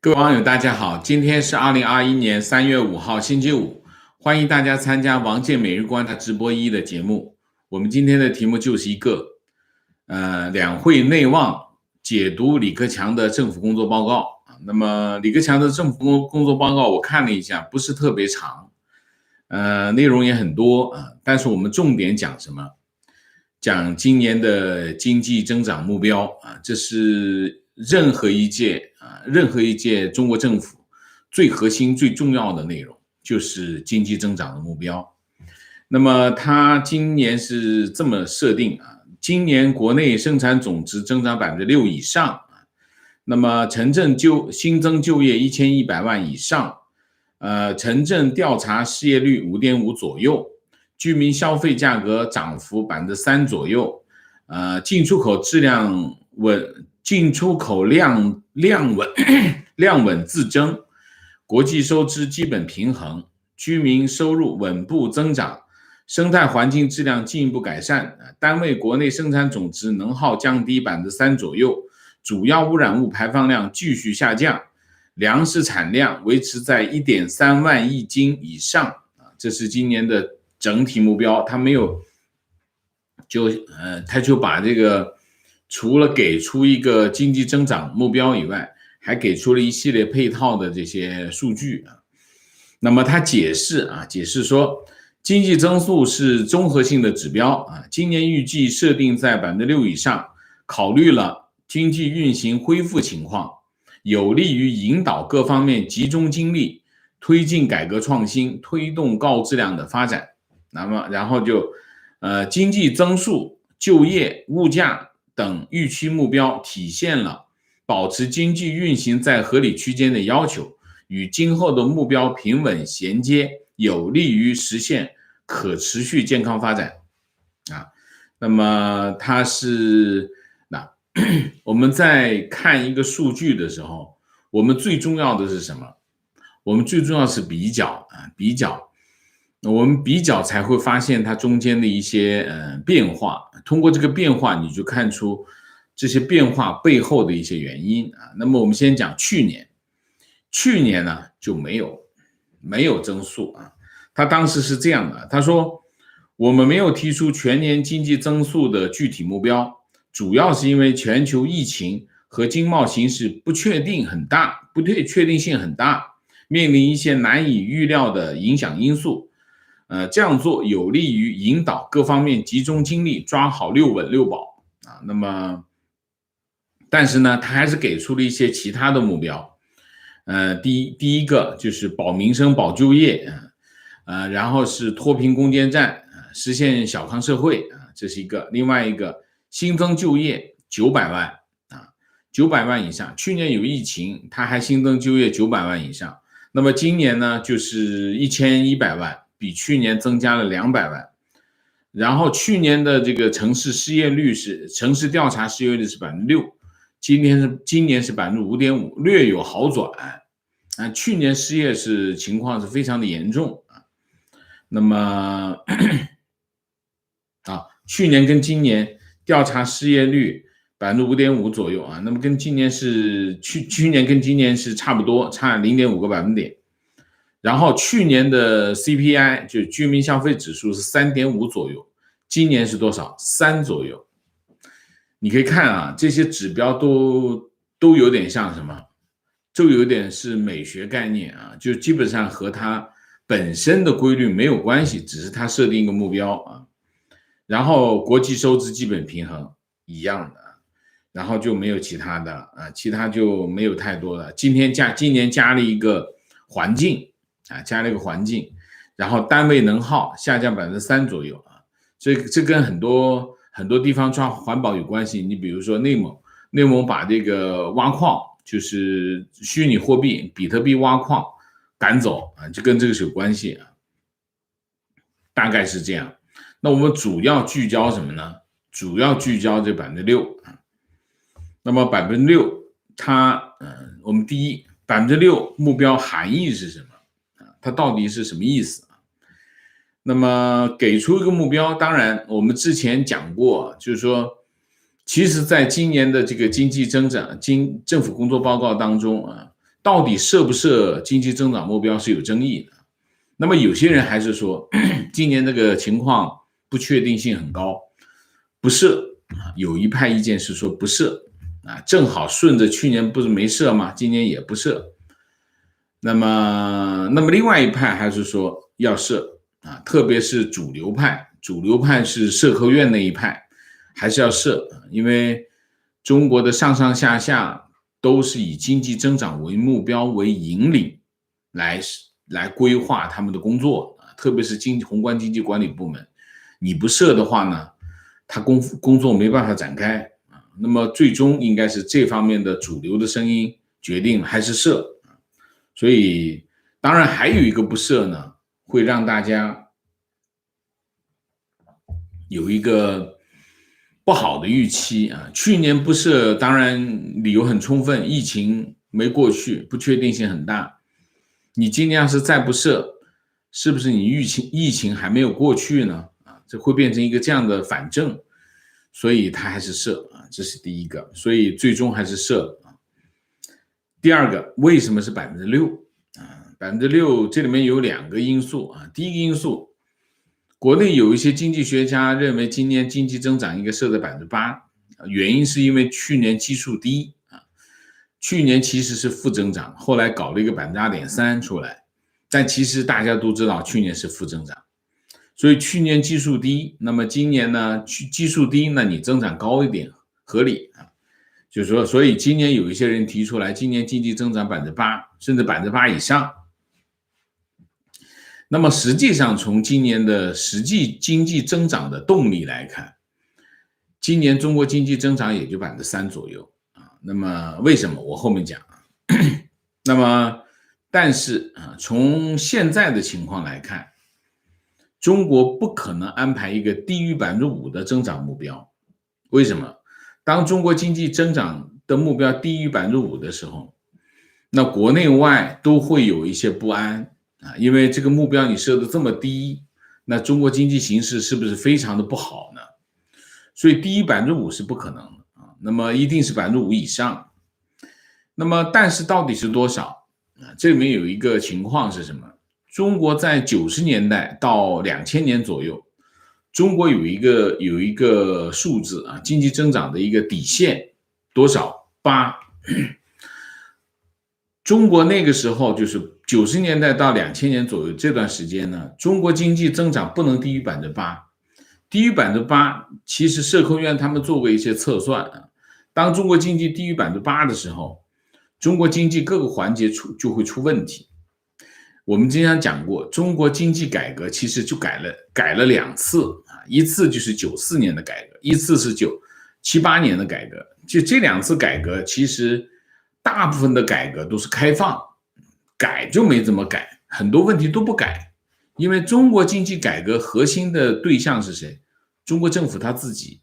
各位网友，大家好，今天是2021年3月5号，星期五，欢迎大家参加王健每日观察直播1的节目。我们今天的题目就是一个，两会内望解读李克强的政府工作报告。那么李克强的政府工作报告我看了一下，不是特别长，内容也很多啊，但是我们重点讲什么？讲今年的经济增长目标啊，这是任何一届中国政府最核心、最重要的内容，就是经济增长的目标。那么它今年是这么设定啊，今年国内生产总值增长6%以上啊，那么城镇新增就业1100万以上，城镇调查失业率5.5左右，居民消费价格涨幅3%左右，进出口量稳自增，国际收支基本平衡，居民收入稳步增长，生态环境质量进一步改善，单位国内生产总值能耗降低3%左右，主要污染物排放量继续下降，粮食产量维持在1.3万亿斤以上，这是今年的整体目标。他就把这个除了给出一个经济增长目标以外，还给出了一系列配套的这些数据啊。那么他解释说，经济增速是综合性的指标啊，今年预计设定在6%以上，考虑了经济运行恢复情况，有利于引导各方面集中精力，推进改革创新，推动高质量的发展。那么然后就经济增速、就业、物价等预期目标体现了保持经济运行在合理区间的要求，与今后的目标平稳衔接，有利于实现可持续健康发展啊。那么我们在看一个数据的时候，我们最重要的是什么？我们最重要是比较，我们比较才会发现它中间的一些变化，通过这个变化你就看出这些变化背后的一些原因啊。那么我们先讲去年呢就没有增速啊。他当时是这样的，他说我们没有提出全年经济增速的具体目标，主要是因为全球疫情和经贸形势不确定性很大，面临一些难以预料的影响因素。这样做有利于引导各方面集中精力，抓好6稳6保啊。那么，但是呢，他还是给出了一些其他的目标。第一个就是保民生、保就业，然后是脱贫攻坚战，实现小康社会啊，这是一个。另外一个新增就业900万啊，900万以上。去年有疫情，他还新增就业900万以上。那么今年呢，就是1100万。比去年增加了200万，然后去年的这个城市调查失业率是6%，今年是5.5%，略有好转啊。去年失业情况是非常的严重啊。那么去年跟今年调查失业率5.5%左右啊，那么跟今年去年跟今年是差不多，差0.5个百分点。然后去年的 CPI 就居民消费指数是3.5左右，今年是多少？3左右。你可以看啊，这些指标都有点像什么？就有点是美学概念啊，就基本上和它本身的规律没有关系，只是它设定一个目标啊。然后国际收支基本平衡一样的，然后就没有其他的啊，其他就没有太多了。今年加了一个环境。加了一个环境，然后单位能耗下降3%左右啊，这跟很多地方抓环保有关系。你比如说内蒙把这个挖矿，就是虚拟货币比特币挖矿赶走啊，就跟这个是有关系啊，大概是这样。那我们主要聚焦什么呢？主要聚焦这6%啊。那么6%，我们第一6%目标含义是什么？它到底是什么意思啊？那么给出一个目标，当然我们之前讲过，就是说，其实在今年的这个经济增长政府工作报告当中啊，到底设不设经济增长目标是有争议的。那么有些人还是说，今年这个情况不确定性很高，不设。有一派意见是说不设，正好顺着去年不是没设吗？今年也不设。那么另外一派还是说要设特别是主流派是社科院那一派，还是要设，因为中国的上上下下都是以经济增长为目标为引领来规划他们的工作，特别是宏观经济管理部门，你不设的话呢，他工作没办法展开那么最终应该是这方面的主流的声音决定还是设。所以当然还有一个不设呢，会让大家有一个不好的预期去年不设当然理由很充分，疫情没过去，不确定性很大。你今年要是再不设，是不是你疫情还没有过去呢？这会变成一个这样的反证，所以他还是设这是第一个，所以最终还是设第二个，为什么是6%？6%这里面有2个因素第一个因素，国内有一些经济学家认为今年经济增长应该设在8%，原因是因为去年基数低去年其实是负增长，后来搞了一个2.3%出来，但其实大家都知道去年是负增长，所以去年基数低，那么今年呢基数低，那你增长高一点合理就是说，所以今年有一些人提出来，今年经济增长8%，甚至8%以上。那么实际上，从今年的实际经济增长的动力来看，今年中国经济增长也就3%左右那么为什么？我后面讲那么，但是从现在的情况来看，中国不可能安排一个低于5%的增长目标。为什么？当中国经济增长的目标低于5%的时候，那国内外都会有一些不安因为这个目标你设的这么低，那中国经济形势是不是非常的不好呢？所以低于5%是不可能的那么一定是5%以上。那么但是到底是多少这里面有一个情况是什么？中国在90年代到2000年左右，中国有一个数字经济增长的一个底线多少？8%。中国那个时候就是90年代到2000年左右这段时间呢，中国经济增长不能低于8%。低于8%，其实社科院他们做过一些测算当中国经济低于8%的时候，中国经济各个环节就会出问题。我们经常讲过，中国经济改革其实就改了2次一次就是94年的改革，一次是78年的改革。就这2次改革，其实大部分的改革都是开放，改就没怎么改，很多问题都不改。因为中国经济改革核心的对象是谁？中国政府他自己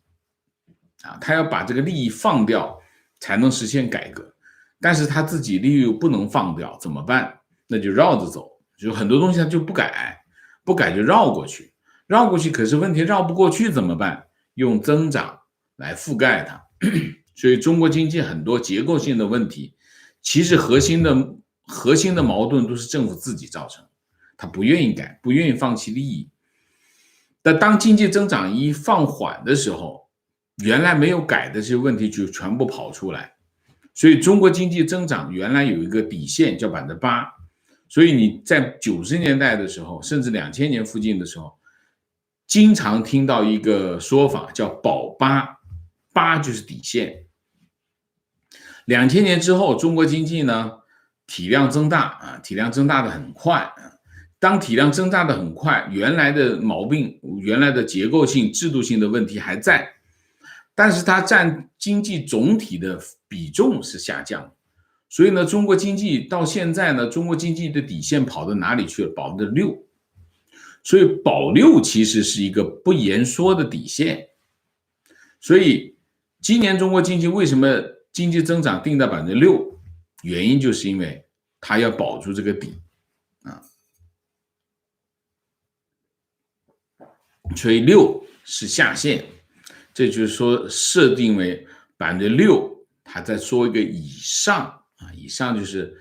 他要把这个利益放掉才能实现改革，但是他自己利益又不能放掉，怎么办？那就绕着走，就很多东西他就不改就绕过去，可是问题绕不过去怎么办？用增长来覆盖它。所以中国经济很多结构性的问题，其实核心的矛盾都是政府自己造成，他不愿意改，不愿意放弃利益。但当经济增长一放缓的时候，原来没有改的这些问题就全部跑出来。所以中国经济增长原来有一个底线叫8%，所以你在90年代的时候，甚至2000年附近的时候，经常听到一个说法叫保8就是底线。2000年之后，中国经济呢体量增大体量增大的很快当体量增大的很快，原来的毛病，原来的结构性、制度性的问题还在，但是它占经济总体的比重是下降。所以呢，中国经济到现在呢，中国经济的底线跑到哪里去了？保6%。所以保6其实是一个不言说的底线。所以今年中国经济为什么经济增长定在6%？原因就是因为它要保住这个底所以6是下限，这就是说设定为6%，它再说一个以上以上就是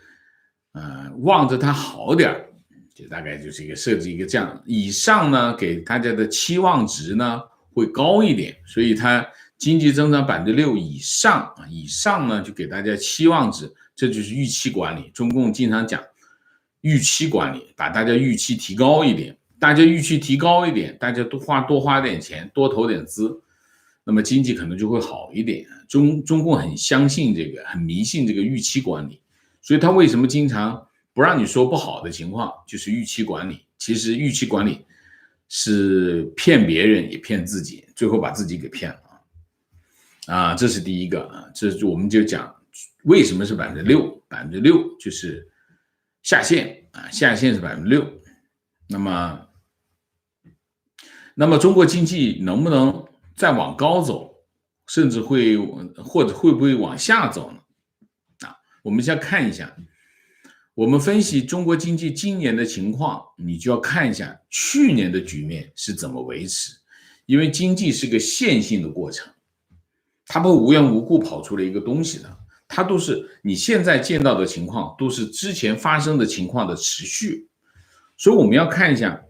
望着它好点儿，就大概就是设置一个这样。以上呢，给大家的期望值呢会高一点，所以它经济增长6%以上以上呢就给大家期望值，这就是预期管理。中共经常讲预期管理，把大家预期提高一点，大家预期提高一点，大家多花点钱，多投点资，那么经济可能就会好一点。中共很相信这个，很迷信这个预期管理，所以他为什么经常不让你说不好的情况，就是预期管理。其实预期管理是骗别人也骗自己，最后把自己给骗了这是第一个这我们就讲为什么是6%，6%就是下限下限是6%。那么中国经济能不能再往高走，甚至或者会不会往下走呢？我们先看一下，我们分析中国经济今年的情况，你就要看一下去年的局面是怎么维持，因为经济是个线性的过程，它不会无缘无故跑出来一个东西的，它都是你现在见到的情况，都是之前发生的情况的持续。所以我们要看一下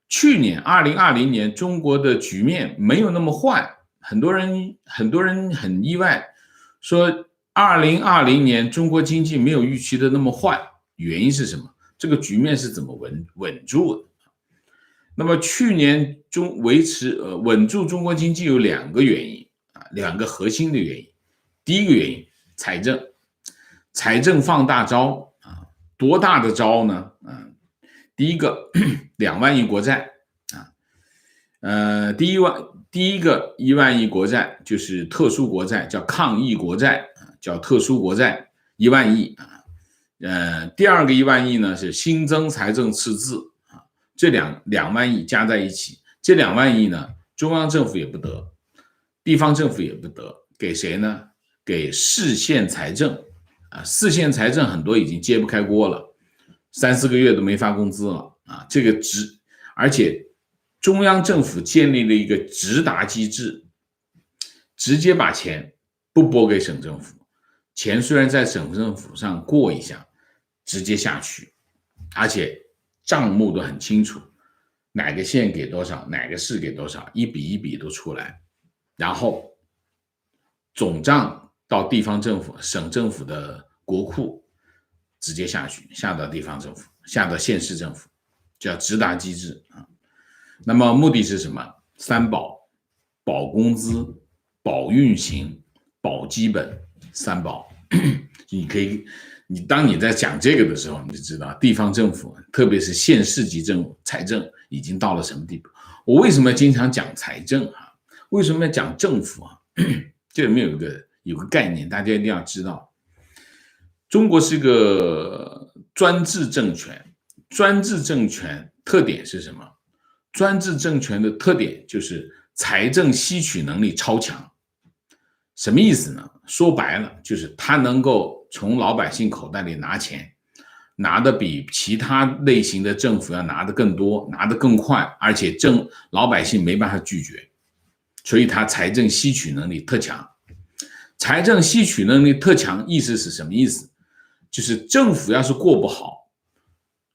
去年2020年中国的局面没有那么坏，很多人很意外，说2020年中国经济没有预期的那么坏，原因是什么？这个局面是怎么稳住的？那么去年稳住中国经济有2个原因2个核心的原因。第一个原因，财政放大招多大的招呢？第一个2万亿国债第一个1万亿国债就是特殊国债，叫抗疫国债叫特殊国债1万亿第二个1万亿呢是新增财政赤字这2万亿加在一起，这2万亿呢，中央政府也不得，地方政府也不得，给谁呢？给市县财政市县财政很多已经揭不开锅了，3-4个月都没发工资了这个而且中央政府建立了一个直达机制，直接把钱不拨给省政府，钱虽然在省政府上过一下，直接下去，而且账目都很清楚，哪个县给多少，哪个市给多少，一笔一笔都出来，然后总账到地方政府、省政府的国库直接下去，下到地方政府，下到县市政府，叫直达机制那么目的是什么？3保：保工资、保运行、保基本，3保。当你在讲这个的时候，你就知道地方政府，特别是县市级财政已经到了什么地步。我为什么经常讲财政为什么要讲政府这里面有个概念，大家一定要知道。中国是个专制政权，专制政权特点是什么？专制政权的特点就是财政吸取能力超强。什么意思呢？说白了就是他能够从老百姓口袋里拿钱，拿的比其他类型的政府要拿的更多，拿的更快，而且老百姓没办法拒绝，所以他财政吸取能力特强。财政吸取能力特强意思是什么意思？就是政府要是过不好，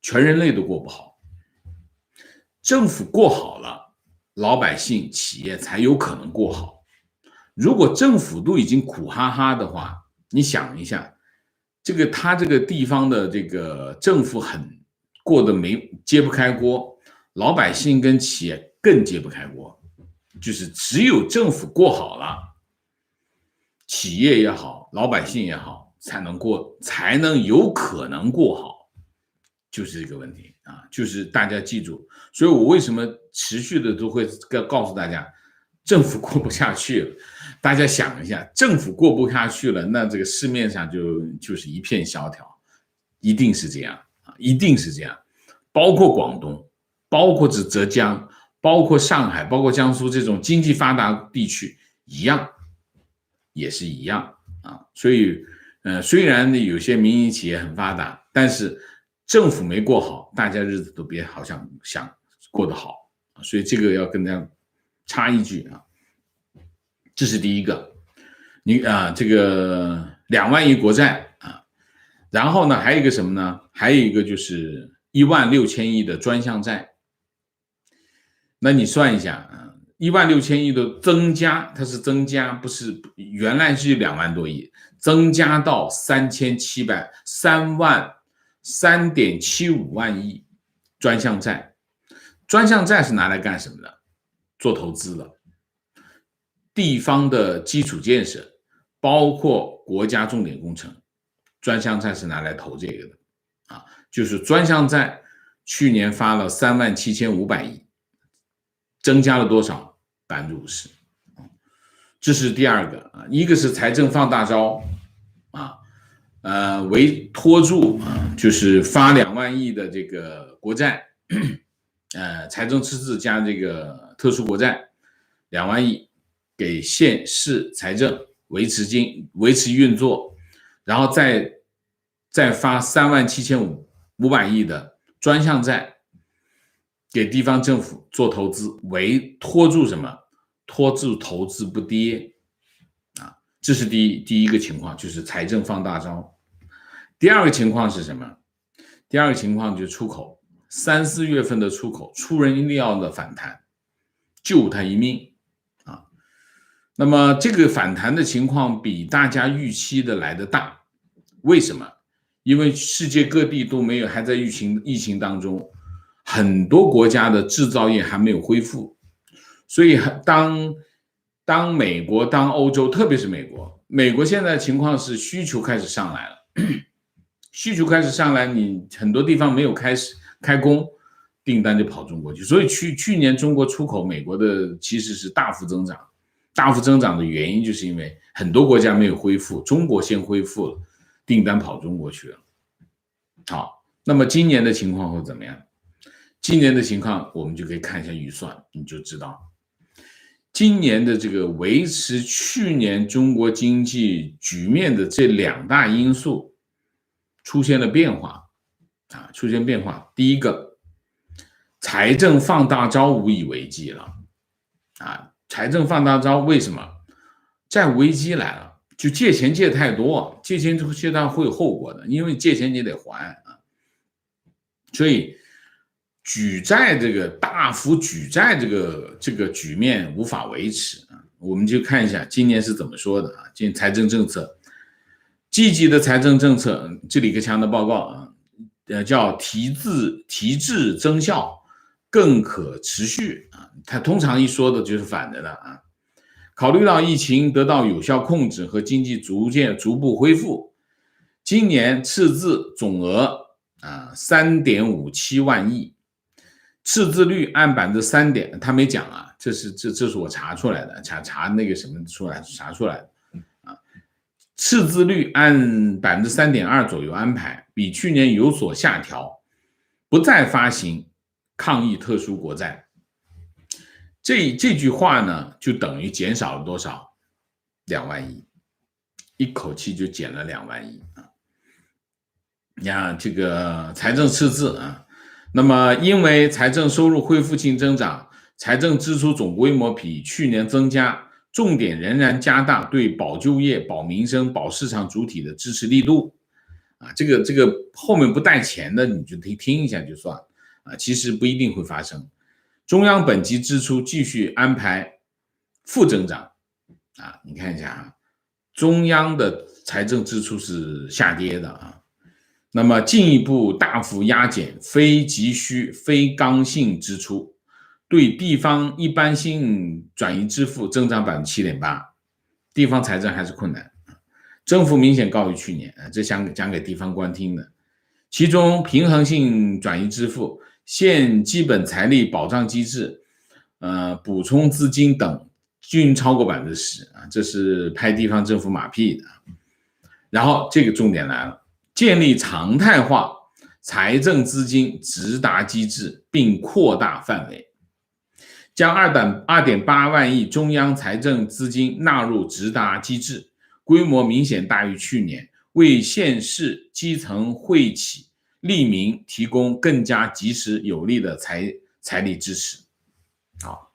全人类都过不好。政府过好了，老百姓企业才有可能过好。如果政府都已经苦哈哈的话，你想一下，他这个地方的这个政府过得揭不开锅，老百姓跟企业更揭不开锅。就是只有政府过好了，企业也好，老百姓也好，才能有可能过好，就是这个问题就是大家记住。所以我为什么持续的都会告诉大家，政府过不下去了，大家想一下，政府过不下去了，那这个市面上就是一片萧条，一定是这样一定是这样。包括广东，包括浙江，包括上海，包括江苏这种经济发达地区一样，也是一样所以虽然有些民营企业很发达，但是政府没过好，大家日子都别好像想过得好，所以这个要跟大家插一句这是第一个。这个2万亿国债然后呢，还有一个什么呢？还有一个就是16000亿的专项债。那你算一下啊，16000亿的增加，它是增加，不是原来是2万多亿，增加到3.75万亿专项债。专项债是拿来干什么的？做投资的，地方的基础建设，包括国家重点工程，专项债是拿来投这个的啊。就是专项债去年发了37500亿，增加了多少？50%。这是第二个啊，一个是财政放大招啊，为拖住啊，就是发2万亿的这个国债，财政赤字加这个特殊国债2万亿，给县市财政维持运作，然后再发37500亿的专项债给地方政府做投资，为拖住什么？拖住投资不跌啊，这是第一个情况，就是财政放大招。第二个情况是什么？第二个情况就是出口，3、4月份的出口出人意料的反弹，救他一命啊。那么这个反弹的情况比大家预期的来得大，为什么？因为世界各地都没有，还在疫情当中，很多国家的制造业还没有恢复，所以当美国、当欧洲，特别是美国现在的情况是需求开始上来了，需求开始上来，你很多地方没有开工，订单就跑中国去，所以去年中国出口美国的其实是大幅增长，大幅增长的原因就是因为很多国家没有恢复，中国先恢复了，订单跑中国去了。好，那么今年的情况会怎么样？今年的情况我们就可以看一下预算，你就知道今年的这个维持去年中国经济局面的这2大因素出现了变化啊，出现变化。第一个，财政放大招无以为继了啊，财政放大招为什么？债务危机来了。就借钱借太多，借钱借到会有后果的，因为借钱你得还啊，所以举债这个大幅举债这个局面无法维持啊。我们就看一下今年是怎么说的啊，今年财政政策，积极的财政政策，这李克强的报告啊，叫提质增效，更可持续啊。他通常一说的就是反的了啊。考虑到疫情得到有效控制和经济逐步恢复，今年赤字总额3.57万亿，赤字率按3%，他没讲啊，这是我查出来的，查那个什么出来查出来的啊，赤字率按3.2%左右安排，比去年有所下调，不再发行抗疫特殊国债。这句话呢，就等于减少了多少？2万亿，一口气就减了2万亿啊！你看这个财政赤字啊，那么因为财政收入恢复性增长，财政支出总规模比去年增加，重点仍然加大对保就业、保民生、保市场主体的支持力度啊。这个后面不带钱的，你就听一下就算啊，其实不一定会发生。中央本级支出继续安排负增长啊，你看一下啊，中央的财政支出是下跌的啊，那么进一步大幅压减非急需、非刚性支出，对地方一般性转移支付增长7.8%，地方财政还是困难，增幅明显高于去年，这讲给地方官听的。其中平衡性转移支付、现基本财力保障机制、补充资金等均超过10%啊，这是拍地方政府马屁的。然后这个重点来了，建立常态化财政资金直达机制，并扩大范围，将2.8万亿中央财政资金纳入直达机制，规模明显大于去年，为县市基层惠企利民提供更加及时有力的财力支持。好，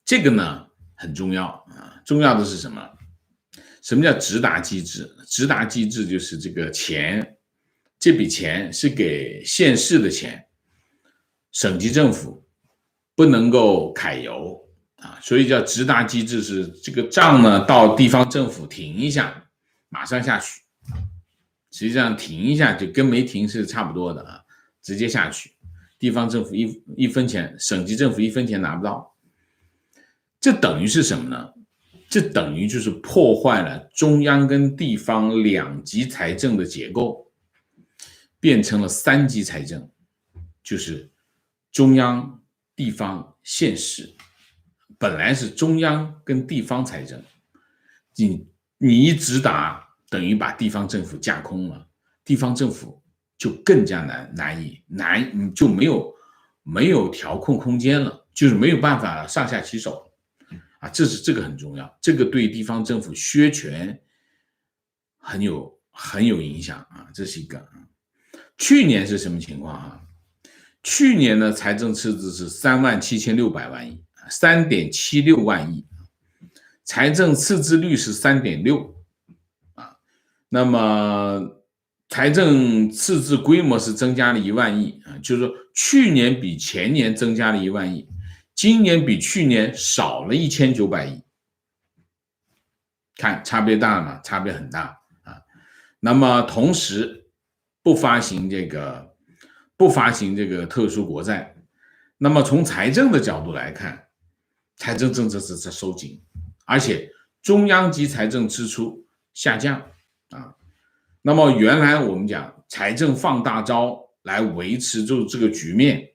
这个呢很重要啊，重要的是什么？什么叫直达机制？直达机制就是这个钱，这笔钱是给县市的钱，省级政府不能够揩油啊，所以叫直达机制，是这个账呢到地方政府停一下，马上下去。实际上停一下就跟没停是差不多的啊，直接下去，地方政府一分钱，省级政府一分钱拿不到。这等于是什么呢？这等于就是破坏了中央跟地方两级财政的结构，变成了三级财政，就是中央、地方、县市。本来是中央跟地方财政，你一直打，等于把地方政府架空了，地方政府就更加难，就没有调控空间了，就是没有办法上下其手啊，这个很重要，这个对地方政府削权很有影响啊，这是一个。去年是什么情况啊？去年的财政赤字是37600万亿，3.76万亿，财政赤字率是3.6%啊。那么财政赤字规模是增加了1万亿啊，就是说去年比前年增加了1万亿，今年比去年少了1900亿，看差别大吗？差别很大啊。那么同时不发行这个特殊国债，那么从财政的角度来看，财政政策是在收紧，而且中央级财政支出下降啊。那么原来我们讲财政放大招来维持住这个局面，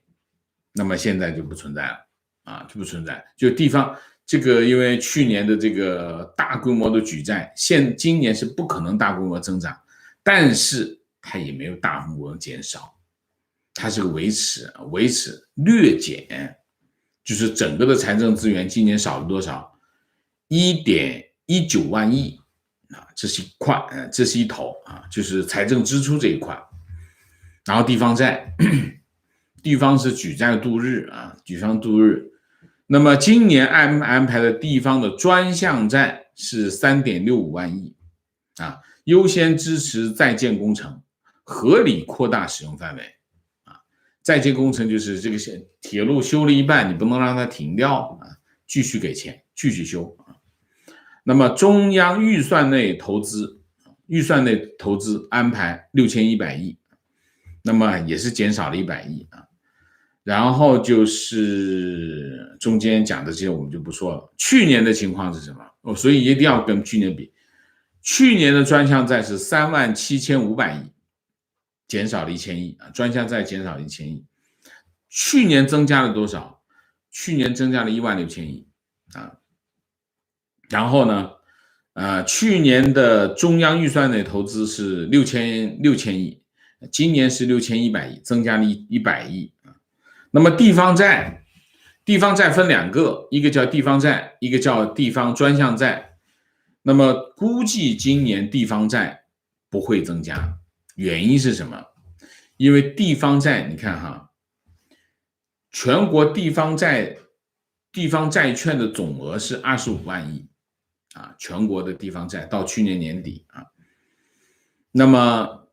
那么现在就不存在了啊，就不存在。就地方这个，因为去年的这个大规模的举债，今年是不可能大规模增长，但是它也没有大规模减少，它是个维持略减，就是整个的财政资源今年少了多少？1.19万亿啊，这是一块，这是一头啊，就是财政支出这一块。然后地方债，地方是举债度日啊，举方度日。那么今年安排的地方的专项债是3.65万亿啊，优先支持在建工程，合理扩大使用范围啊。在建工程就是这个铁路修了一半，你不能让它停掉啊，继续给钱，继续修啊。那么中央预算内投资安排6100亿，那么也是减少了100亿啊。然后就是中间讲的这些我们就不说了。去年的情况是什么？所以一定要跟去年比。去年的专项债是37500亿，减少了1000亿啊，专项债减少了1000亿。去年增加了多少？去年增加了16000亿啊。然后呢，去年的中央预算内投资是6000亿，今年是6100亿，增加了100亿啊。那么地方债分两个，一个叫地方债，一个叫地方专项债。那么估计今年地方债不会增加，原因是什么？因为地方债，你看哈，全国地方债券的总额是25万亿啊，全国的地方债到去年年底啊。那么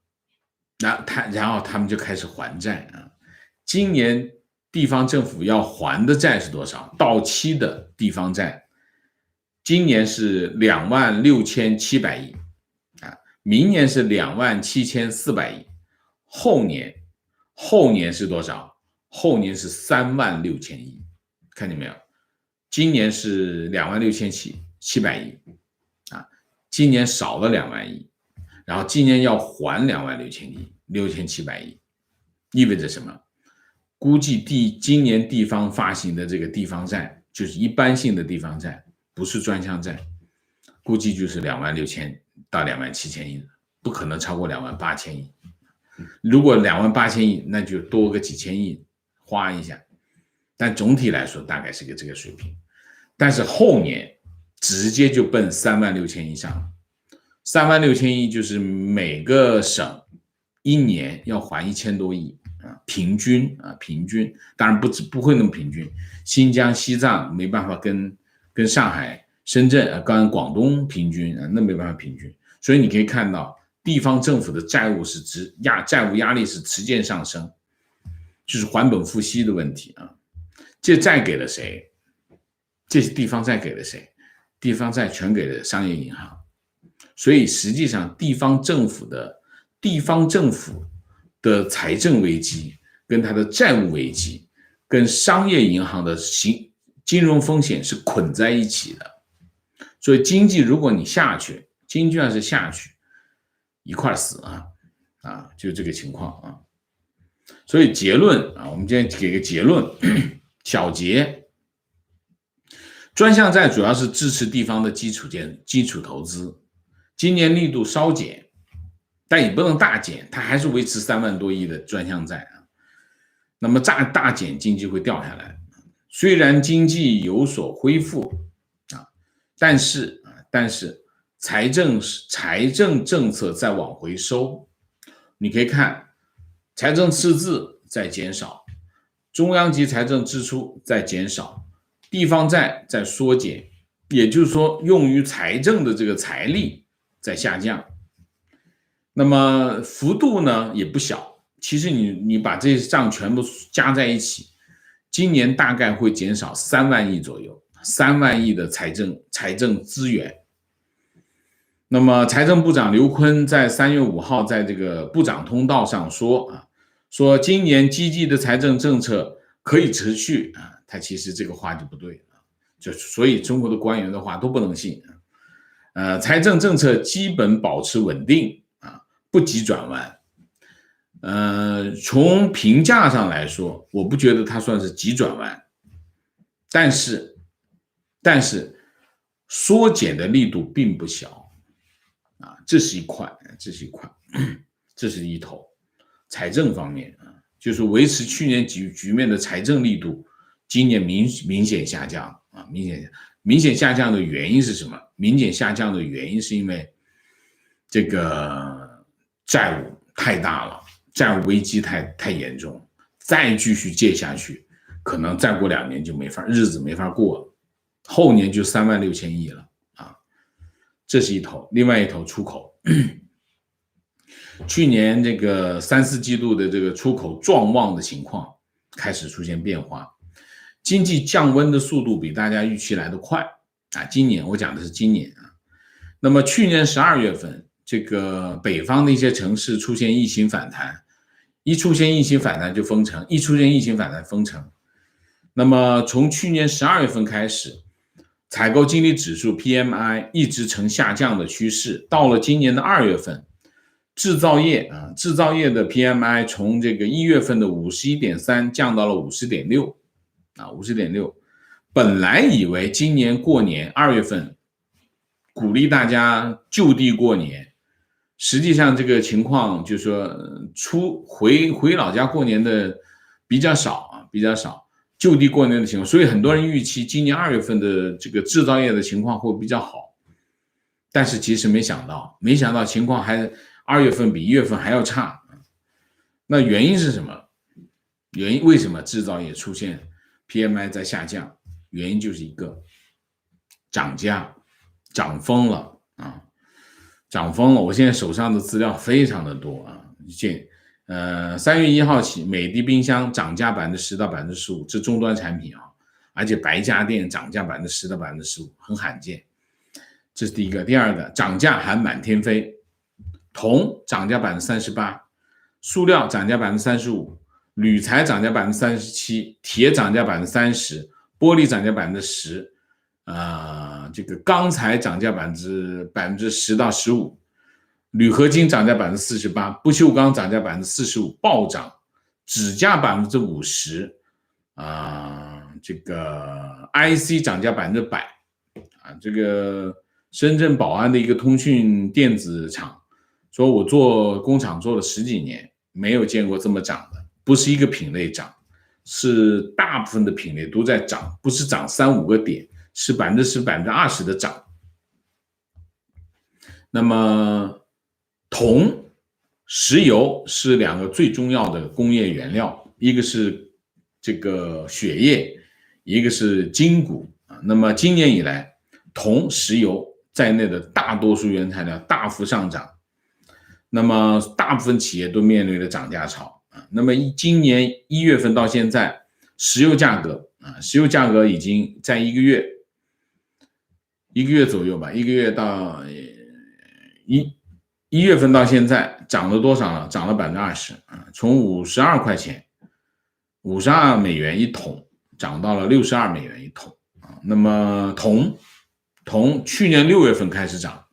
然后他们就开始还债啊。今年地方政府要还的债是多少？到期的地方债，今年是26700亿啊，明年是27400亿，后年是多少？后年是36000亿，看见没有？今年是26700亿啊，今年少了2万亿，然后今年要还26000亿，6700亿，意味着什么？估计今年地方发行的这个地方债，就是一般性的地方债，不是专项债，估计就是26000到27000亿，不可能超过28000亿。如果28000亿，那就多个几千亿花一下，但总体来说大概是个这个水平。但是后年直接就奔36000亿上，36000亿就是每个省一年要还1000多亿。平均，当然不会那么平均。新疆、西藏没办法跟上海深圳刚刚广东平均那没办法平均，所以你可以看到地方政府的债务债务压力是持渐上升，就是还本付息的问题啊。这债给了谁？这些地方债给了谁？地方债全给了商业银行。所以实际上地方政府的财政危机跟它的债务危机跟商业银行的金融风险是捆在一起的。所以经济如果你下去，经济要是下去一块死就这个情况啊。所以结论我们今天给个结论，小结，专项债主要是支持地方的基础投资，今年力度稍减，但也不能大减，它还是维持3万多亿的专项债那么大减经济会掉下来。虽然经济有所恢复但是财政政策在往回收。你可以看财政赤字在减少，中央级财政支出在减少，地方债在缩减，也就是说用于财政的这个财力在下降。那么幅度呢也不小，其实你把这些账全部加在一起，今年大概会减少3万亿左右，3万亿的财政资源。那么财政部长刘昆在3月5号在这个部长通道上说今年积极的财政政策可以持续他其实这个话就不对所以中国的官员的话都不能信财政政策基本保持稳定不急转弯。从评价上来说，我不觉得它算是急转弯，但是缩减的力度并不小这是一块，这是一头财政方面就是维持去年局面的财政力度，今年明显下降明显下降的原因是什么？明显下降的原因是因为这个债务太大了，债务危机太严重，再继续借下去，可能再过2年就日子没法过了，后年就3万6千亿了这是一头。另外一头出口，去年这个3、4季度的这个出口壮旺的情况开始出现变化，经济降温的速度比大家预期来得快今年我讲的是今年那么去年12月份，这个北方的一些城市出现疫情反弹，一出现疫情反弹就封城，一出现疫情反弹封城。那么从去年12月份开始，采购经理指数 PMI 一直呈下降的趋势，到了今年的2月份，制造业的 PMI 从这个1月份的 51.3 降到了 50.6 50.6。本来以为今年过年2月份鼓励大家就地过年，实际上这个情况就是说回老家过年的比较少就地过年的情况，所以很多人预期今年2月份的这个制造业的情况会比较好，但是其实没想到情况还2月份比1月份还要差。那原因是什么？为什么制造业出现 PMI 在下降？原因就是一个涨价，涨疯了涨疯了。我现在手上的资料非常的多3月1号起，美的冰箱涨价10%到15%，这终端产品而且白家电涨价10%到15%，很罕见。这是第一个。第二个，涨价还满天飞，铜涨价38%，塑料涨价35%，铝材涨价37%，铁涨价30%，玻璃涨价10%，这个钢材涨价10%到15%，铝合金涨价48%，不锈钢涨价45%，暴涨，纸价50%，这个 IC 涨价100%，这个深圳宝安的一个通讯电子厂说，我做工厂做了10几年，没有见过这么涨的，不是一个品类涨，是大部分的品类都在涨，不是涨3、5个点，是10%、20%的涨。那么铜、石油是2个最重要的工业原料，一个是这个血液，一个是筋骨那么今年以来，铜、石油在内的大多数原材料大幅上涨，那么大部分企业都面临着涨价潮啊。那么今年1月份到现在，石油价格已经在一个月左右吧，一个月到一月份到现在涨了多少呢？涨了20%啊，从52块钱，52美元一桶，涨到了62美元一桶啊。那么铜去年6月份开始涨，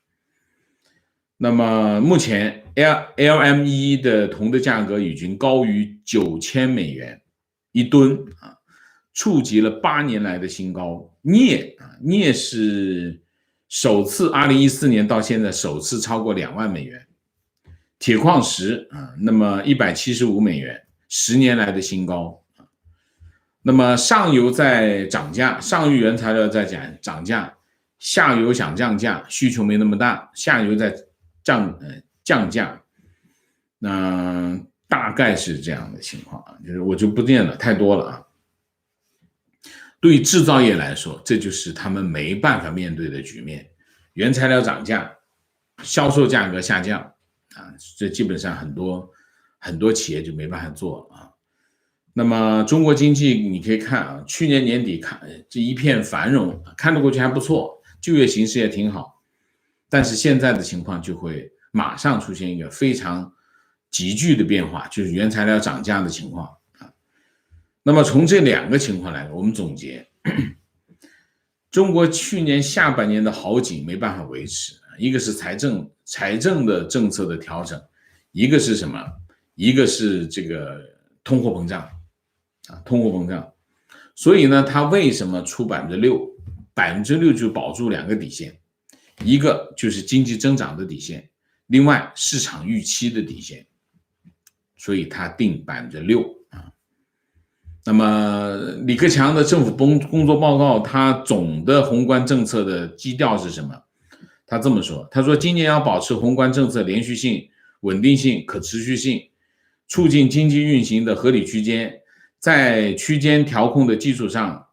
那么目前 LME 的铜的价格已经高于9000美元一吨啊，触及了8年来的新高。镍是首次2014年到现在首次超过2万美元。铁矿石那么175美元，10年来的新高。那么上游在涨价，上游原材料在涨价，下游想降价，需求没那么大，下游在降价，那大概是这样的情况啊，就是我就不念了，太多了啊。对制造业来说，这就是他们没办法面对的局面，原材料涨价，销售价格下降啊，这基本上很多企业就没办法做啊。那么中国经济你可以看啊，去年年底看这一片繁荣，看得过去还不错，就业形势也挺好，但是现在的情况就会马上出现一个非常急剧的变化，就是原材料涨价的情况啊。那么从这2个情况来我们总结，中国去年下半年的好景没办法维持，一个是财政的政策的调整，一个是什么？一个是这个通货膨胀。所以呢，它为什么出6%？6%就保住2个底线，一个就是经济增长的底线，另外市场预期的底线，所以它定6%啊。那么李克强的政府工作报告，它总的宏观政策的基调是什么？他这么说，他说今年要保持宏观政策连续性、稳定性、可持续性，促进经济运行的合理区间，在区间调控的基础上，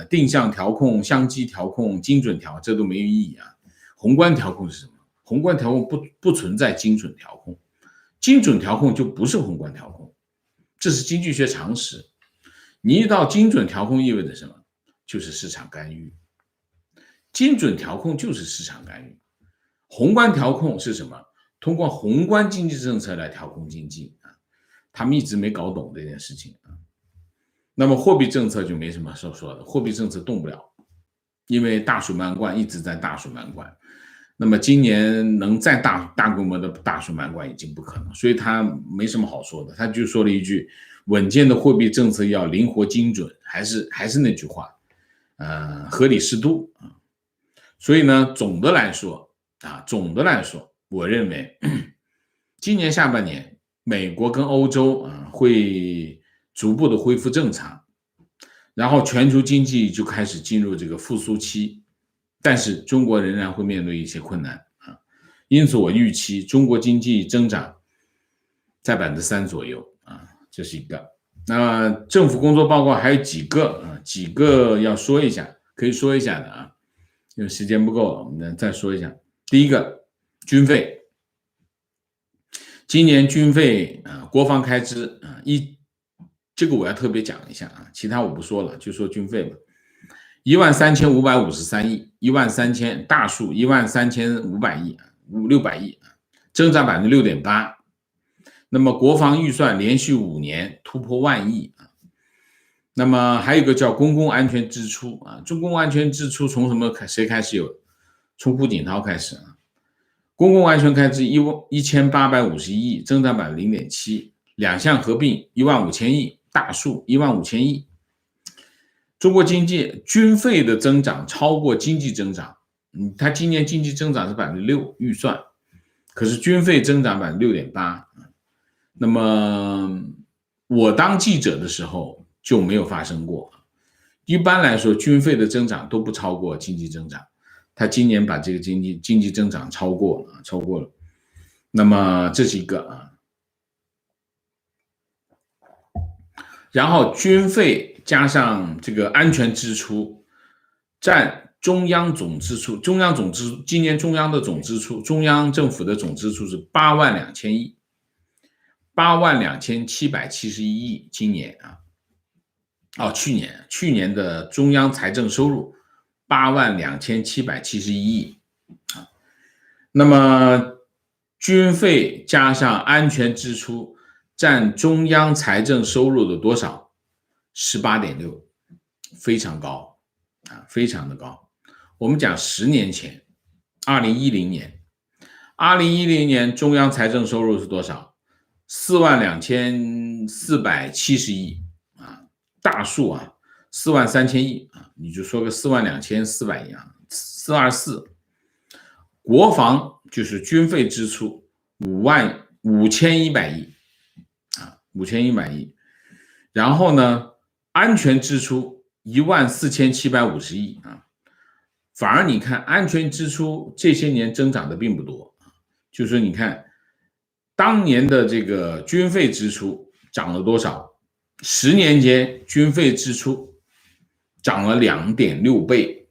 定向调控、相机调控、精准调，这都没有意义啊。宏观调控是什么？宏观调控不存在精准调控，精准调控就不是宏观调控，这是经济学常识。你一到精准调控意味着什么？就是市场干预。精准调控就是市场干预。宏观调控是什么？通过宏观经济政策来调控经济啊，他们一直没搞懂这件事情啊。那么货币政策就没什么说的，货币政策动不了，因为大水漫灌一直在大水漫灌。那么今年能再大规模的大水漫灌已经不可能，所以他没什么好说的，他就说了一句：稳健的货币政策要灵活精准，还是那句话，合理适度啊。所以呢，总的来说，我认为今年下半年美国跟欧洲会逐步的恢复正常，然后全球经济就开始进入这个复苏期，但是中国仍然会面对一些困难啊，因此我预期中国经济增长在3%左右啊，这是一个。那政府工作报告还有几个要说一下，可以说一下的啊，因为时间不够了，我们再说一下。第一个，军费，今年军费国防开支这个我要特别讲一下啊，其他我不说了，就说军费吧。13553亿，13000大数13500亿，600亿，增长6.8%。那么国防预算连续5年突破10000亿啊。那么还有一个叫公共安全支出啊，公共安全支出从谁开始有？从胡锦涛开始啊。公共安全开支1851亿，增长0.7%，两项合并15000亿，大数15000亿。中国经济军费的增长超过经济增长，它今年经济增长是6%预算，可是军费增长6.8%。那么我当记者的时候就没有发生过，一般来说军费的增长都不超过经济增长，他今年把这个经济增长超过了，那么这是一个啊。然后军费加上这个安全支出占中央总支出，今年中央的总支出，中央政府的总支出是8万2千亿，82771亿，今年去年的中央财政收入82771亿啊。那么军费加上安全支出占中央财政收入的多少？ 18.6%， 非常高非常的高。我们讲10年前2010年中央财政收入是多少？42470亿大数43000亿你就说个42400亿424。国防就是军费支出5100亿5100亿。然后呢，安全支出14750亿反而你看安全支出这些年增长的并不多，就是说你看当年的这个军费支出涨了多少？10年间军费支出涨了 2.6 倍，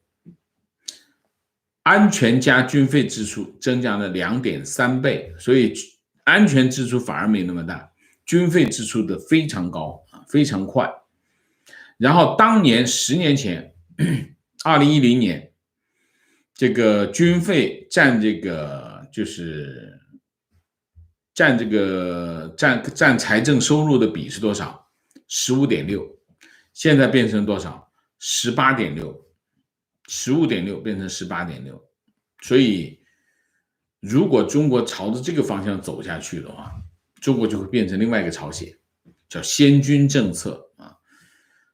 安全加军费支出增加了 2.3 倍，所以安全支出反而没那么大，军费支出的非常高非常快。然后当年10年前2010年这个军费占这个就是占财政收入的比是多少？ 15.6%， 现在变成多少？ 18.6%， 15.6% 变成 18.6%。 所以如果中国朝着这个方向走下去的话，中国就会变成另外一个朝鲜，叫先军政策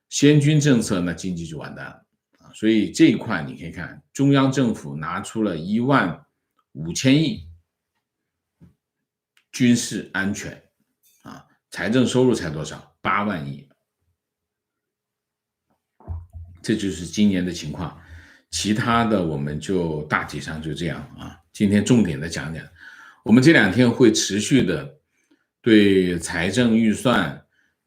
先军政策那经济就完蛋了所以这一块你可以看中央政府拿出了15000亿军事安全财政收入才多少？8万亿。这就是今年的情况，其他的我们就大体上就这样今天重点的讲讲，我们这2天会持续的对财政预算，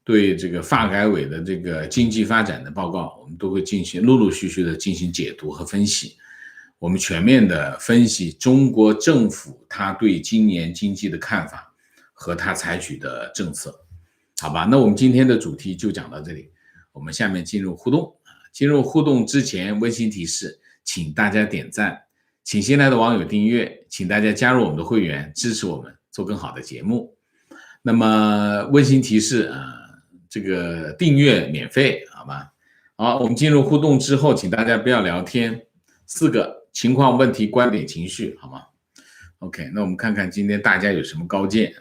对这个发改委的这个经济发展的报告，我们都会陆陆续续的进行解读和分析。我们全面的分析中国政府他对今年经济的看法和他采取的政策，好吧？那我们今天的主题就讲到这里，我们下面进入互动。进入互动之前，温馨提示，请大家点赞，请新来的网友订阅，请大家加入我们的会员，支持我们做更好的节目。那么温馨提示这个订阅免费，好吧？好，我们进入互动之后，请大家不要聊天，4个情况、问题、观点、情绪，好吗 ？OK， 那我们看看今天大家有什么高见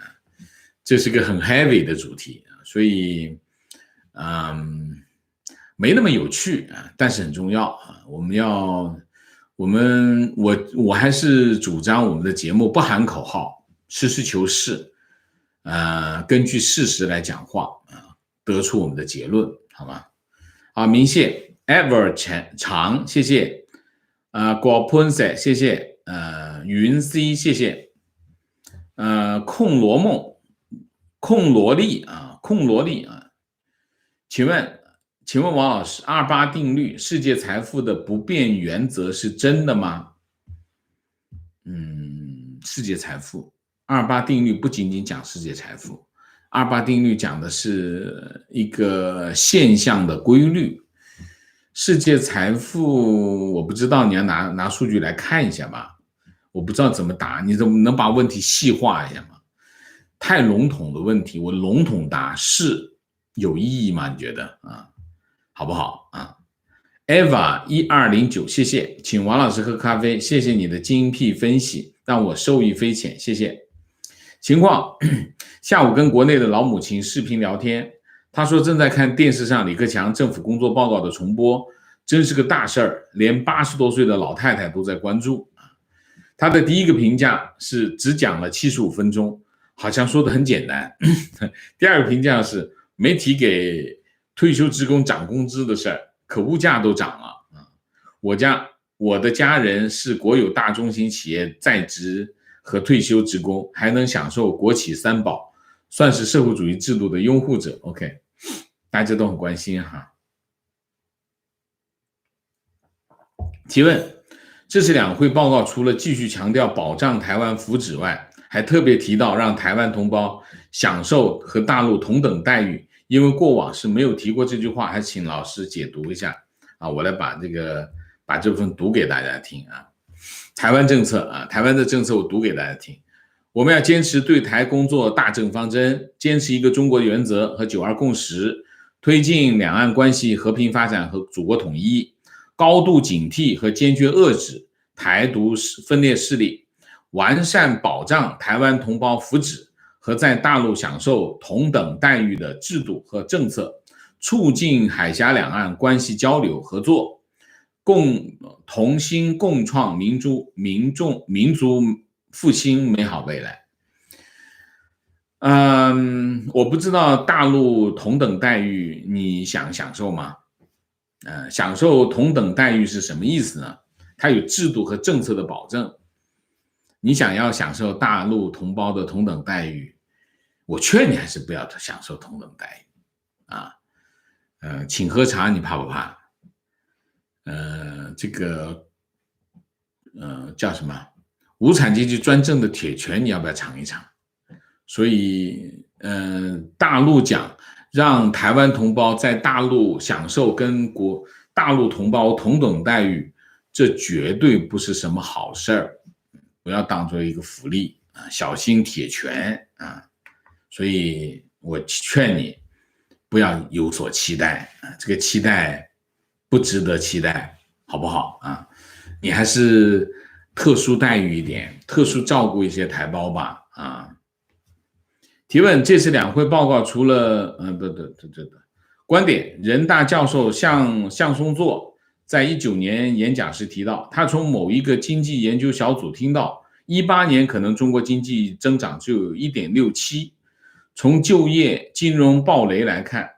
这是个很 heavy 的主题所以没那么有趣但是很重要我还是主张我们的节目不喊口号，实事求是根据事实来讲话得出我们的结论，好吗？好，明谢 ever 长，谢谢果喷塞，谢谢云 C， 谢谢控罗梦，控萝莉请问王老师，28定律世界财富的不变原则是真的吗？世界财富28定律不仅仅讲世界财富，28定律讲的是一个现象的规律。世界财富我不知道，你要拿数据来看一下吧，我不知道怎么答，你怎么能把问题细化一下吗？太笼统的问题，我笼统答是有意义吗？你觉得好不好Eva 1209，谢谢，请王老师喝咖啡，谢谢你的精辟分析，让我受益匪浅，谢谢。情况，下午跟国内的老母亲视频聊天，她说正在看电视上李克强政府工作报告的重播，真是个大事儿，连80多岁的老太太都在关注。她的第一个评价是只讲了75分钟，好像说的很简单。第二个评价是没提给退休职工涨工资的事儿，可物价都涨了我的家人是国有大中型企业在职和退休职工，还能享受国企3保，算是社会主义制度的拥护者。 OK， 大家都很关心提问：这次两会报告除了继续强调保障台湾福祉外，还特别提到让台湾同胞享受和大陆同等待遇，因为过往是没有提过这句话，还请老师解读一下啊。我来把这部分读给大家听啊。台湾政策啊，台湾的政策我读给大家听。我们要坚持对台工作大政方针，坚持一个中国原则和九二共识，推进两岸关系和平发展和祖国统一，高度警惕和坚决遏制台独分裂势力，完善保障台湾同胞福祉和在大陆享受同等待遇的制度和政策，促进海峡两岸关系交流合作，同心共创民族复兴美好未来。我不知道大陆同等待遇你想享受吗？享受同等待遇是什么意思呢？它有制度和政策的保证。你想要享受大陆同胞的同等待遇，我劝你还是不要享受同等待遇啊。请喝茶你怕不怕？叫什么？无产阶级专政的铁拳，你要不要尝一尝？所以，大陆讲让台湾同胞在大陆享受跟大陆同胞同等待遇，这绝对不是什么好事儿，不要当做一个福利啊，小心铁拳啊！所以我劝你不要有所期待啊，这个期待不值得期待，好不好啊？你还是特殊待遇一点，特殊照顾一些台胞吧啊！提问：这次两会报告除了观点，人大教授向松作在2019年演讲时提到，他从某一个经济研究小组听到，18年可能中国经济增长只有 1.67%。从就业、金融暴雷来看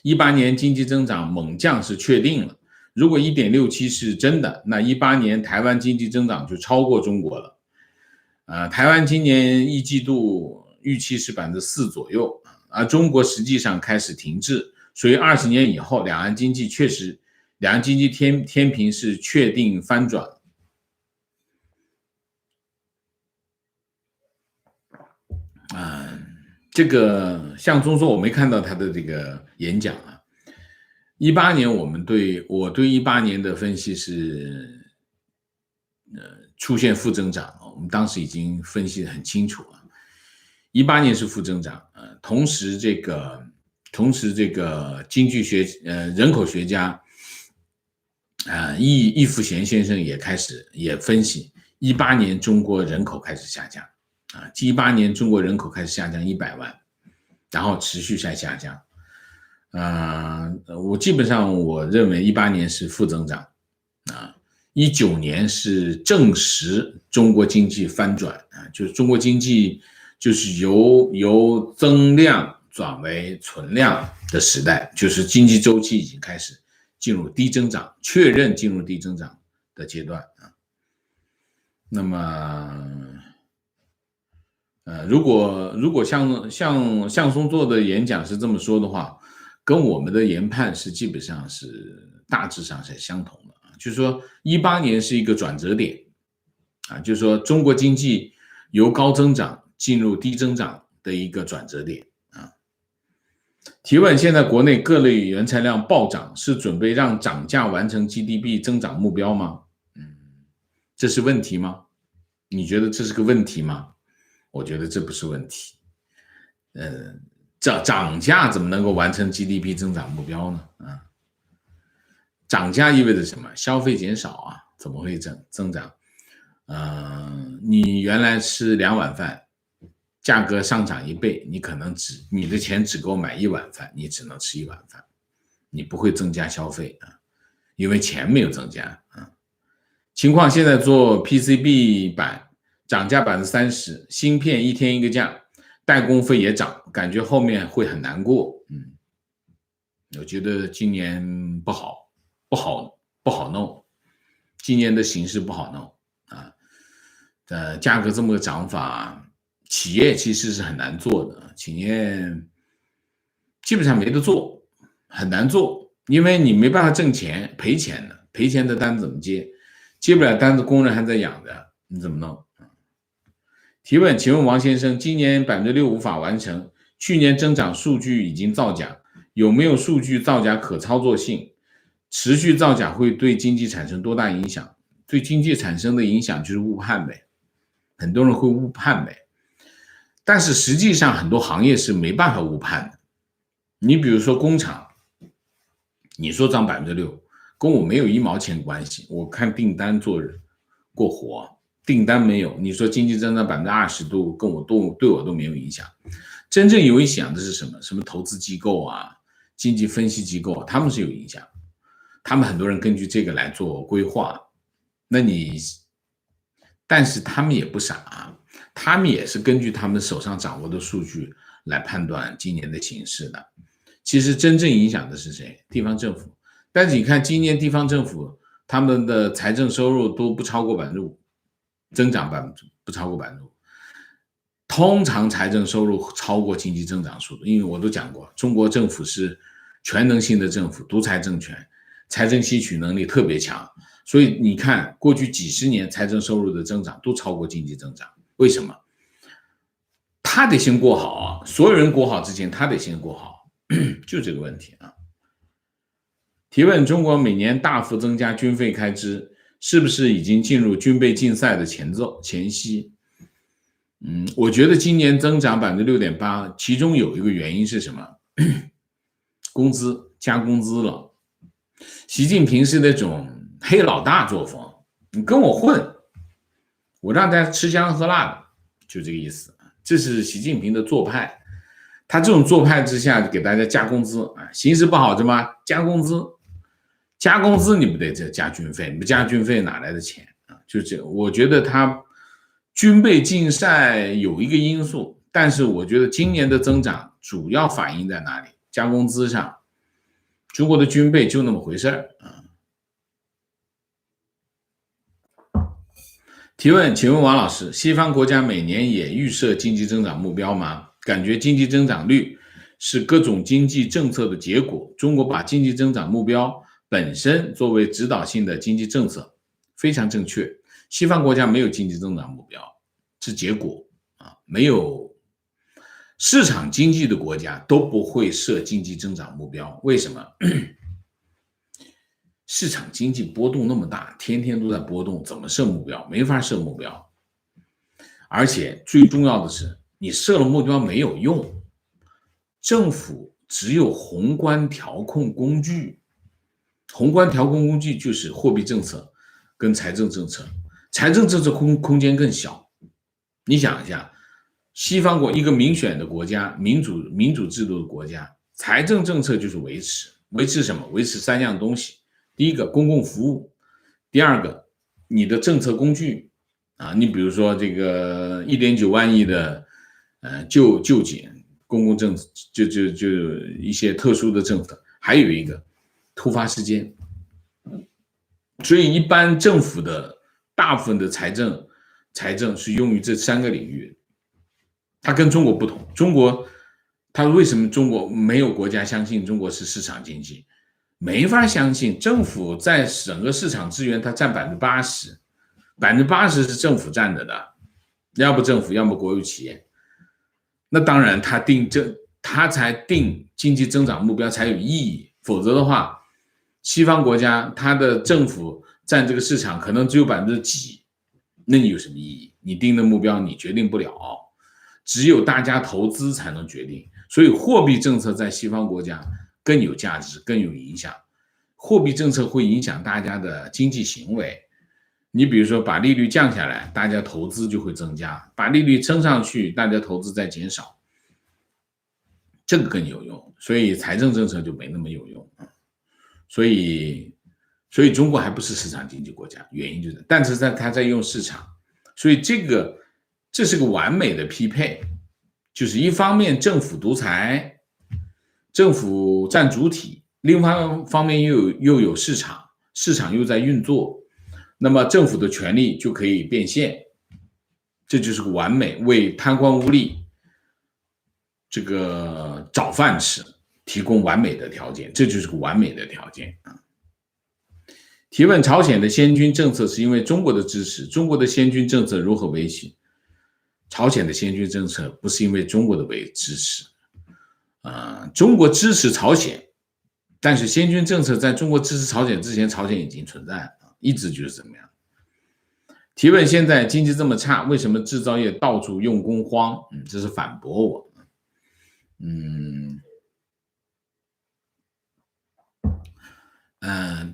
，18年经济增长猛降是确定了。如果 1.67 是真的，那18年台湾经济增长就超过中国了。台湾今年一季度预期是 4% 左右，而中国实际上开始停滞，所以20年以后，两岸经济天平是确定翻转。这个向忠说我没看到他的这个演讲啊。18年我对18年的分析是出现负增长，我们当时已经分析得很清楚了。18年是负增长，同时这个经济学人口学家易富贤先生也分析18年中国人口开始下降18年中国人口开始下降100万，然后持续在下降。我基本上我认为18年是负增长19年是证实中国经济翻转就是中国经济就是由增量转为存量的时代，就是经济周期已经开始进入低增长，确认进入低增长的阶段那么如果像松作的演讲是这么说的话，跟我们的研判是基本上是大致上是相同的就是说18年是一个转折点就是说中国经济由高增长进入低增长的一个转折点提问：现在国内各类原材料暴涨，是准备让涨价完成 GDP 增长目标吗？这是问题吗？你觉得这是个问题吗？我觉得这不是问题。涨价怎么能够完成 GDP 增长目标呢？涨价意味着什么？消费减少怎么会增长？你原来吃2碗饭，价格上涨1倍，你可能你的钱只够买1碗饭，你只能吃1碗饭，你不会增加消费因为钱没有增加情况现在做 PCB 板涨价 30%， 芯片一天一个价，代工费也涨，感觉后面会很难过。我觉得今年不好弄，今年的形势不好弄价格这么个涨法，企业其实是很难做的，企业基本上没得做，很难做，因为你没办法挣钱，赔钱的赔钱的单子怎么接？接不了单子，工人还在养着，你怎么弄？提问，请问王先生，今年6%无法完成，去年增长数据已经造假，有没有数据造假可操作性？持续造假会对经济产生多大影响？对经济产生的影响就是误判呗，很多人会误判呗。但是实际上很多行业是没办法误判的。你比如说工厂，你说涨6%，跟我没有1毛钱关系，我看订单过活，订单没有，你说经济增长20%对我都没有影响。真正有影响的是什么？什么投资机构啊，经济分析机构啊，他们是有影响，他们很多人根据这个来做规划。但是他们也不傻，他们也是根据他们手上掌握的数据来判断今年的形势的。其实真正影响的是谁？地方政府。但是你看今年地方政府他们的财政收入都不超过5%，增长不超过5%。通常财政收入超过经济增长速度，因为我都讲过，中国政府是全能性的政府，独裁政权，财政吸取能力特别强，所以你看过去几十年财政收入的增长都超过经济增长。为什么？他得先过好啊，所有人过好之前他得先过好，就这个问题啊。提问，中国每年大幅增加军费开支，是不是已经进入军备竞赛的前夕？我觉得今年增长6.8%，其中有一个原因是什么？工资加工资了。习近平是那种黑老大作风，你跟我混，我让大家吃香喝辣的，就这个意思。这是习近平的做派，他这种做派之下给大家加工资啊，形势不好怎么加工资？加工资你不得加军费，你不加军费哪来的钱啊？就这，我觉得他军备竞赛有一个因素，但是我觉得今年的增长主要反映在哪里？加工资上，中国的军备就那么回事啊。提问，请问王老师，西方国家每年也预设经济增长目标吗？感觉经济增长率是各种经济政策的结果，中国把经济增长目标本身作为指导性的经济政策，非常正确。西方国家没有经济增长目标，是结果啊，没有市场经济的国家都不会设经济增长目标。为什么？市场经济波动那么大，天天都在波动，怎么设目标？没法设目标。而且最重要的是，你设了目标没有用，政府只有宏观调控工具，宏观调控工具就是货币政策跟财政政策，财政政策空间更小。你想一下，西方国一个民选的国家，民主制度的国家，财政政策就是维持什么？维持3样东西。第一个公共服务，第二个你的政策工具啊，你比如说这个1.9万亿的救济公共政策，就一些特殊的政策，还有一个突发事件。所以一般政府的大部分的财政是用于这3个领域。它跟中国不同，它为什么中国没有国家相信中国是市场经济？没法相信，政府在整个市场资源它占80%，80%是政府占的，要不政府，要么国有企业。那当然他才定经济增长目标才有意义，否则的话，西方国家它的政府占这个市场可能只有几%，那你有什么意义？你定的目标你决定不了，只有大家投资才能决定。所以货币政策在西方国家更有价值，更有影响。货币政策会影响大家的经济行为。你比如说把利率降下来，大家投资就会增加；把利率升上去，大家投资在减少，这个更有用。所以财政政策就没那么有用。所以中国还不是市场经济国家，原因就是，但是它在用市场，所以这是个完美的匹配，就是一方面政府独裁，政府占主体，另一方面又有市场，市场又在运作，那么政府的权力就可以变现，这就是个完美，为贪官污吏这个找饭吃提供完美的条件，这就是个完美的条件啊。提问：朝鲜的先军政策是因为中国的支持，中国的先军政策如何维系？朝鲜的先军政策不是因为中国的支持，中国支持朝鲜，但是先军政策在中国支持朝鲜之前，朝鲜已经存在，一直就是怎么样？提问：现在经济这么差，为什么制造业到处用工荒？这是反驳我。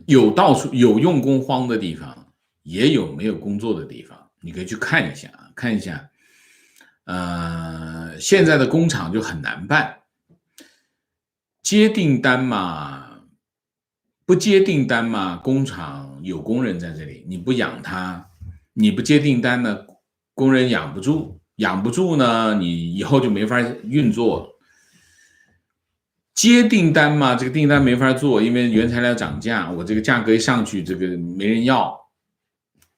有到处有用工荒的地方，也有没有工作的地方，你可以去看一下啊，看一下。现在的工厂就很难办，接订单嘛，不接订单嘛，工厂有工人在这里，你不养他，你不接订单呢，工人养不住，养不住呢，你以后就没法运作了。接订单嘛，这个订单没法做，因为原材料涨价，我这个价格一上去，这个没人要，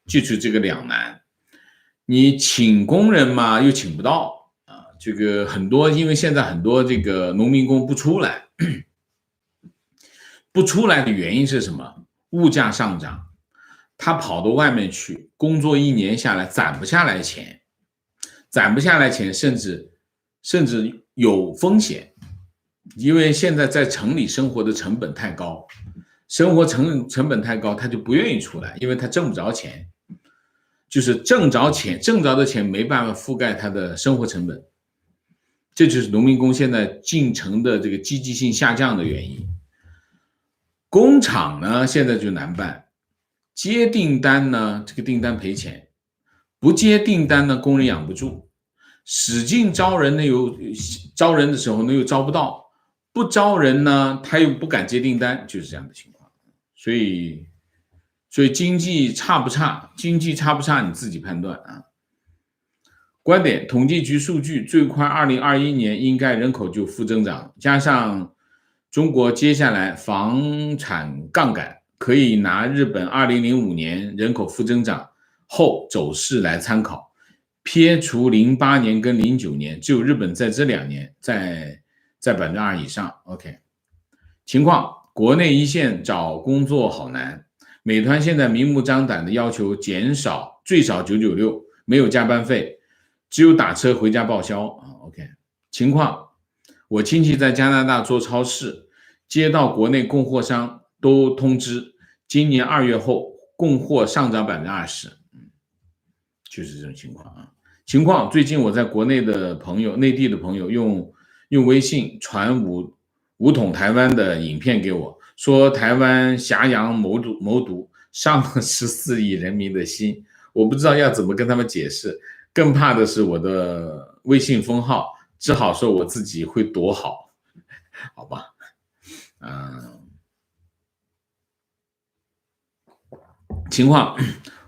就是这个两难。你请工人嘛，又请不到啊，这个很多，因为现在很多这个农民工不出来，不出来的原因是什么？物价上涨，他跑到外面去工作1年下来攒不下来钱，甚至有风险。因为现在在城里生活的成本太高，成本太高，他就不愿意出来，因为他挣不着钱，就是挣着的钱没办法覆盖他的生活成本，这就是农民工现在进城的这个积极性下降的原因。工厂呢现在就难办，接订单呢这个订单赔钱，不接订单呢工人养不住，使劲招人呢招人的时候呢又招不到。不招人呢，他又不敢接订单，就是这样的情况。所以经济差不差？经济差不差你自己判断啊。观点：统计局数据最快2021年应该人口就负增长，加上中国接下来房产杠杆，可以拿日本2005年人口负增长后走势来参考。撇除08年跟09年，只有日本在这2年在2%以上。 OK， 情况：国内一线找工作好难，美团现在明目张胆的要求减少最少996，没有加班费，只有打车回家报销。 OK， 情况：我亲戚在加拿大做超市，接到国内供货商都通知今年2月后供货上涨 20%， 就是这种情况啊。情况：最近我在国内的朋友，内地的朋友用微信传武统台湾的影片给我，说台湾挟洋谋独，伤了14亿人民的心。我不知道要怎么跟他们解释，更怕的是我的微信封号，只好说我自己会躲好，好吧？情况：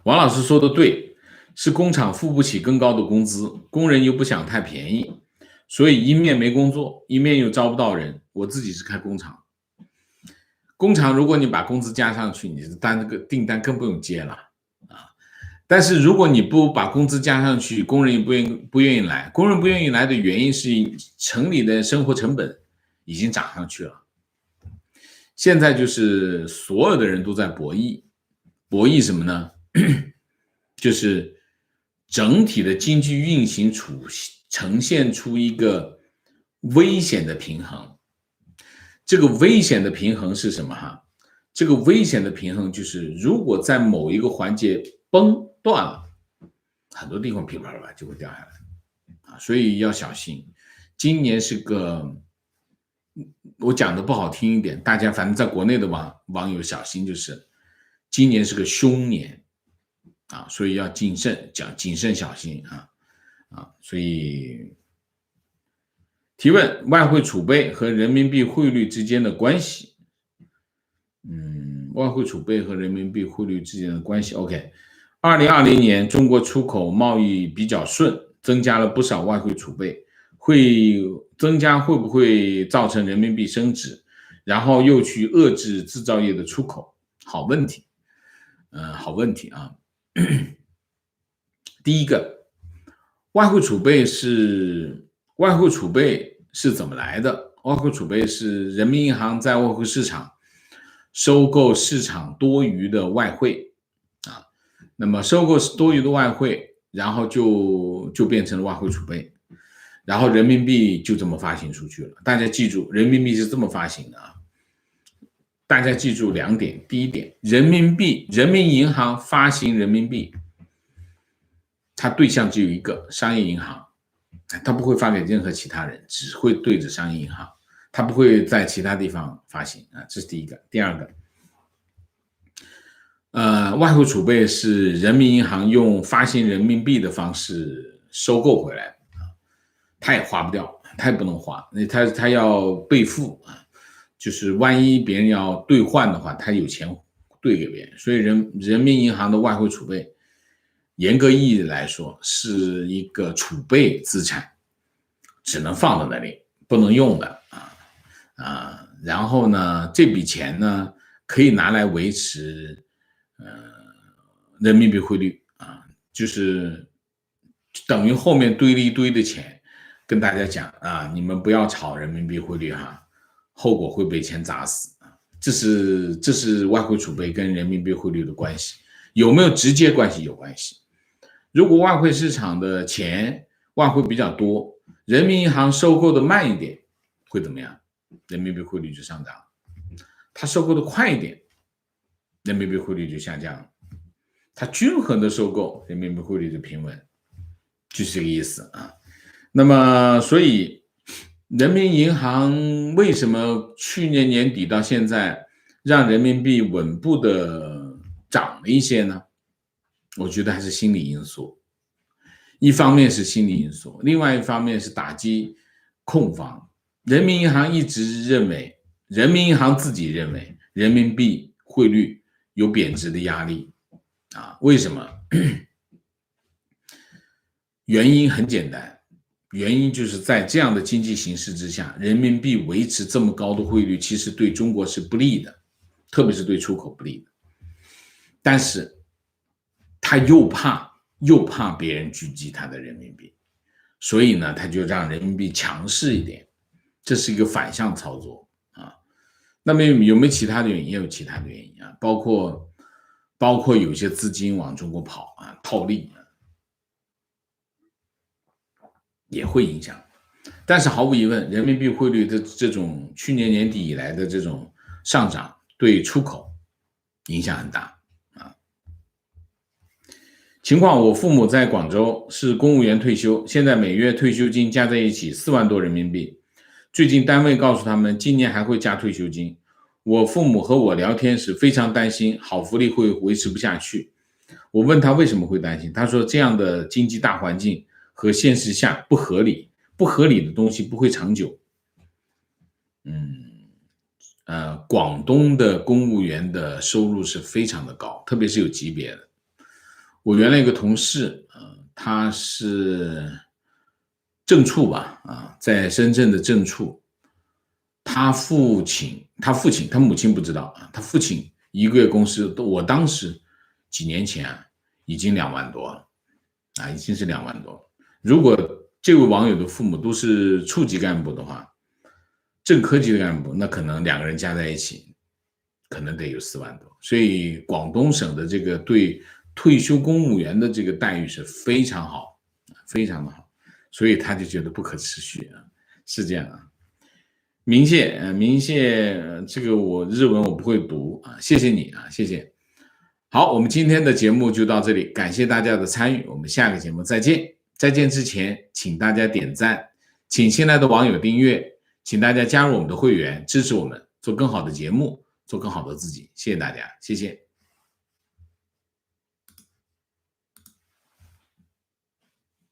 王老师说的对，是工厂付不起更高的工资，工人又不想太便宜，所以一面没工作，一面又招不到人。我自己是开工厂，工厂如果你把工资加上去，你的订单更不用接了啊。但是如果你不把工资加上去，工人也不愿意来。工人不愿意来的原因是城里的生活成本已经涨上去了。现在就是所有的人都在博弈什么呢？就是整体的经济运行呈现出一个危险的平衡。这个危险的平衡是什么哈？这个危险的平衡就是如果在某一个环节崩断了，很多地方噼啪啪就会掉下来啊，所以要小心。今年是个，我讲的不好听一点，大家反正在国内的网友小心，就是今年是个凶年啊，所以要谨慎小心啊，所以提问：外汇储备和人民币汇率之间的关系。外汇储备和人民币汇率之间的关系。OK， 2020年中国出口贸易比较顺，增加了不少外汇储备，会不会造成人民币升值，然后又去遏制制造业的出口？好问题，好问题啊。第一个，外汇储备是怎么来的？外汇储备是人民银行在外汇市场收购市场多余的外汇啊，那么收购多余的外汇，然后就变成了外汇储备，然后人民币就这么发行出去了。大家记住，人民币是这么发行的啊。大家记住2点，第一点，人民银行发行人民币，它对象只有一个，商业银行，它不会发给任何其他人，只会对着商业银行，它不会在其他地方发行啊，这是第一个。第二个，外汇储备是人民银行用发行人民币的方式收购回来的，它也花不掉，它也不能花，它要备付啊。就是万一别人要兑换的话，他有钱兑给别人，所以人民银行的外汇储备，严格意义来说是一个储备资产，只能放在那里，不能用的然后呢，这笔钱呢可以拿来维持人民币汇率啊，就是等于后面堆了一堆的钱，跟大家讲啊，你们不要炒人民币汇率哈。后果会被钱砸死啊！这是外汇储备跟人民币汇率的关系，有没有直接关系？有关系。如果外汇市场的钱外汇比较多，人民银行收购的慢一点，会怎么样？人民币汇率就上涨。它收购的快一点，人民币汇率就下降。它均衡的收购，人民币汇率就平稳，就是这个意思啊。那么，所以。人民银行为什么去年年底到现在让人民币稳步的涨了一些呢？我觉得还是心理因素，一方面是心理因素，另外一方面是打击控方。人民银行一直认为，人民银行自己认为人民币汇率有贬值的压力啊？为什么？原因很简单。原因就是在这样的经济形势之下，人民币维持这么高的汇率，其实对中国是不利的，特别是对出口不利的。但是他又怕别人狙击他的人民币，所以呢，他就让人民币强势一点，这是一个反向操作啊。那么有没有其他的原因？也有其他的原因啊，包括有些资金往中国跑啊，套利啊。也会影响，但是毫无疑问，人民币汇率的这种去年年底以来的这种上涨，对出口影响很大啊。情况，我父母在广州是公务员退休，现在每月退休金加在一起4万多人民币。最近单位告诉他们，今年还会加退休金。我父母和我聊天时非常担心，好福利会维持不下去。我问他为什么会担心，他说这样的经济大环境和现实下不合理，不合理的东西不会长久。广东的公务员的收入是非常的高，特别是有级别的。我原来有个同事，他是正处吧，在深圳的正处，他母亲不知道啊，他父亲一个月工资，我当时几年前已经2万多了已经是2万多了。如果这位网友的父母都是处级干部的话，正科级的干部，那可能2个人加在一起，可能得有4万多。所以广东省的这个对退休公务员的这个待遇是非常好，非常的好，所以他就觉得不可持续是这样啊。明谢，这个我日文我不会读谢谢你谢谢。好，我们今天的节目就到这里，感谢大家的参与，我们下个节目再见。再见之前，请大家点赞，请新来的网友订阅，请大家加入我们的会员，支持我们做更好的节目，做更好的自己。谢谢大家，谢谢。